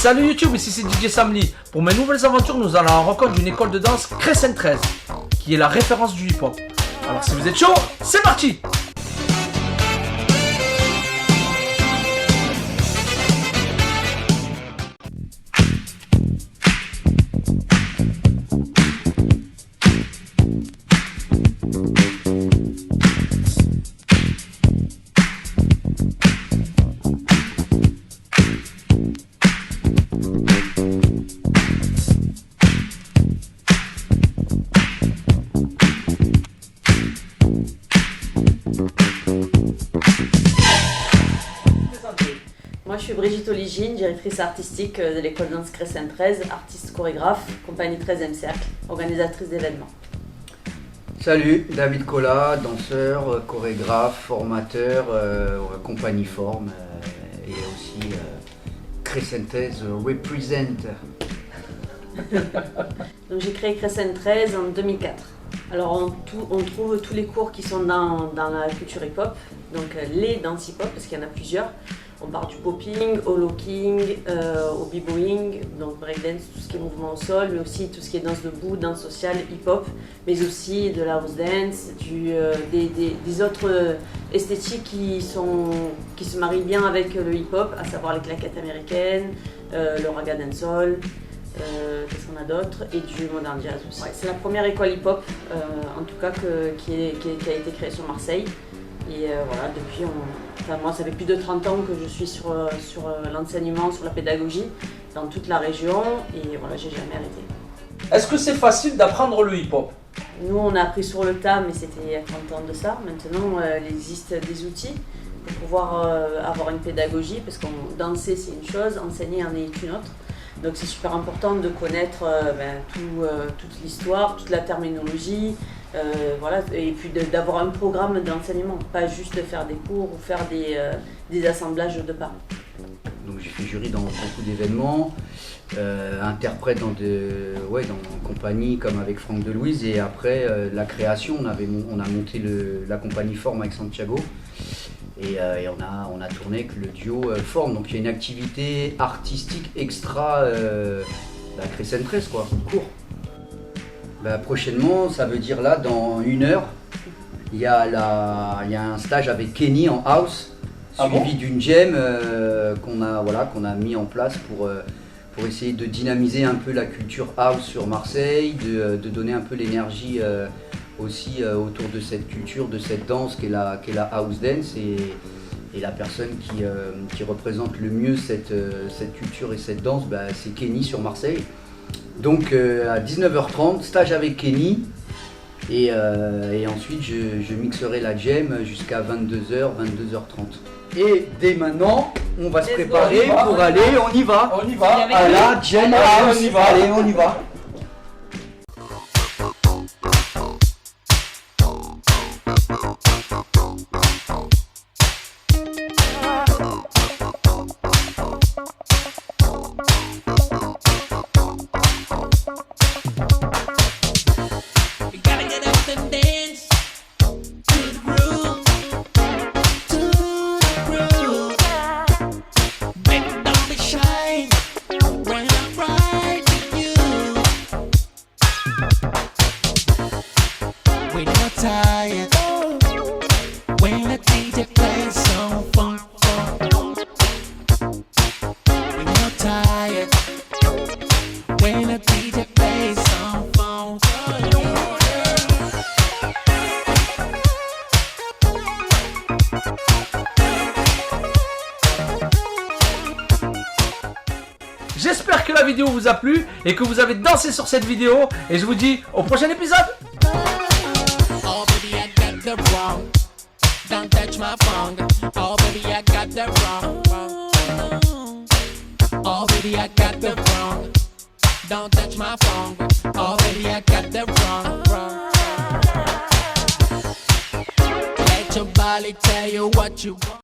Salut YouTube, ici c'est DJ Samly. Pour mes nouvelles aventures, nous allons à la rencontre d'une école de danse Crescent 13, qui est la référence du hip-hop. Alors si vous êtes chaud, c'est parti! Moi je suis Brigitte Oligine, directrice artistique de l'école danse Crescent 13, artiste chorégraphe, compagnie 13e cercle, organisatrice d'événements. Salut, David Collat, danseur, chorégraphe, formateur, compagnie forme et aussi Crescent 13 represent. Donc j'ai créé Crescent 13 en 2004. Alors on trouve tous les cours qui sont dans la culture hip-hop, donc les danses hip-hop parce qu'il y en a plusieurs. On part du popping, au locking, au b-boying, donc breakdance, tout ce qui est mouvement au sol, mais aussi tout ce qui est danse debout, danse sociale, hip-hop, mais aussi de la house dance, des autres esthétiques qui se marient bien avec le hip-hop, à savoir les claquettes américaines, le raga dancehall, qu'est-ce qu'on a d'autre, et du modern jazz aussi. Ouais, c'est la première école hip-hop, en tout cas, qui a été créée sur Marseille. Et voilà, depuis, moi ça fait plus de 30 ans que je suis sur l'enseignement, sur la pédagogie, dans toute la région, et voilà, j'ai jamais arrêté. Est-ce que c'est facile d'apprendre le hip-hop? Nous on a appris sur le tas, mais c'était il y a 30 ans de ça. Maintenant il existe des outils pour pouvoir avoir une pédagogie, parce que danser c'est une chose, enseigner en est une autre. Donc c'est super important de connaître toute l'histoire, toute la terminologie, voilà, et puis d'avoir un programme d'enseignement, pas juste de faire des cours ou faire des assemblages de pas. Donc j'ai fait jury dans beaucoup d'événements, interprète dans compagnie comme avec Franck Delouise, et après la création, on a monté la compagnie Forme avec Santiago. Et on a tourné avec le duo Forme, donc il y a une activité artistique extra Crescent 13 quoi, court. Prochainement, ça veut dire là dans 1 heure, il y a un stage avec Kenny en house, suivi d'une jam qu'on a mis en place pour essayer de dynamiser un peu la culture house sur Marseille, de donner un peu l'énergie aussi autour de cette culture, de cette danse qu'est la house dance, et la personne qui représente le mieux cette culture et cette danse, c'est Kenny sur Marseille. Donc à 19h30, stage avec Kenny, et ensuite je mixerai la jam jusqu'à 22h, 22h30. Et dès maintenant, on va se préparer pour aller, on y va à la jam house. Allez, on y va. J'espère que la vidéo vous a plu et que vous avez dansé sur cette vidéo, et je vous dis au prochain épisode. Oh baby, I got the wrong. Don't touch my phone. Oh baby, I got the wrong. Oh baby, I got the wrong. Don't touch my phone. Oh baby, I got the wrong. Let your body tell you what you want.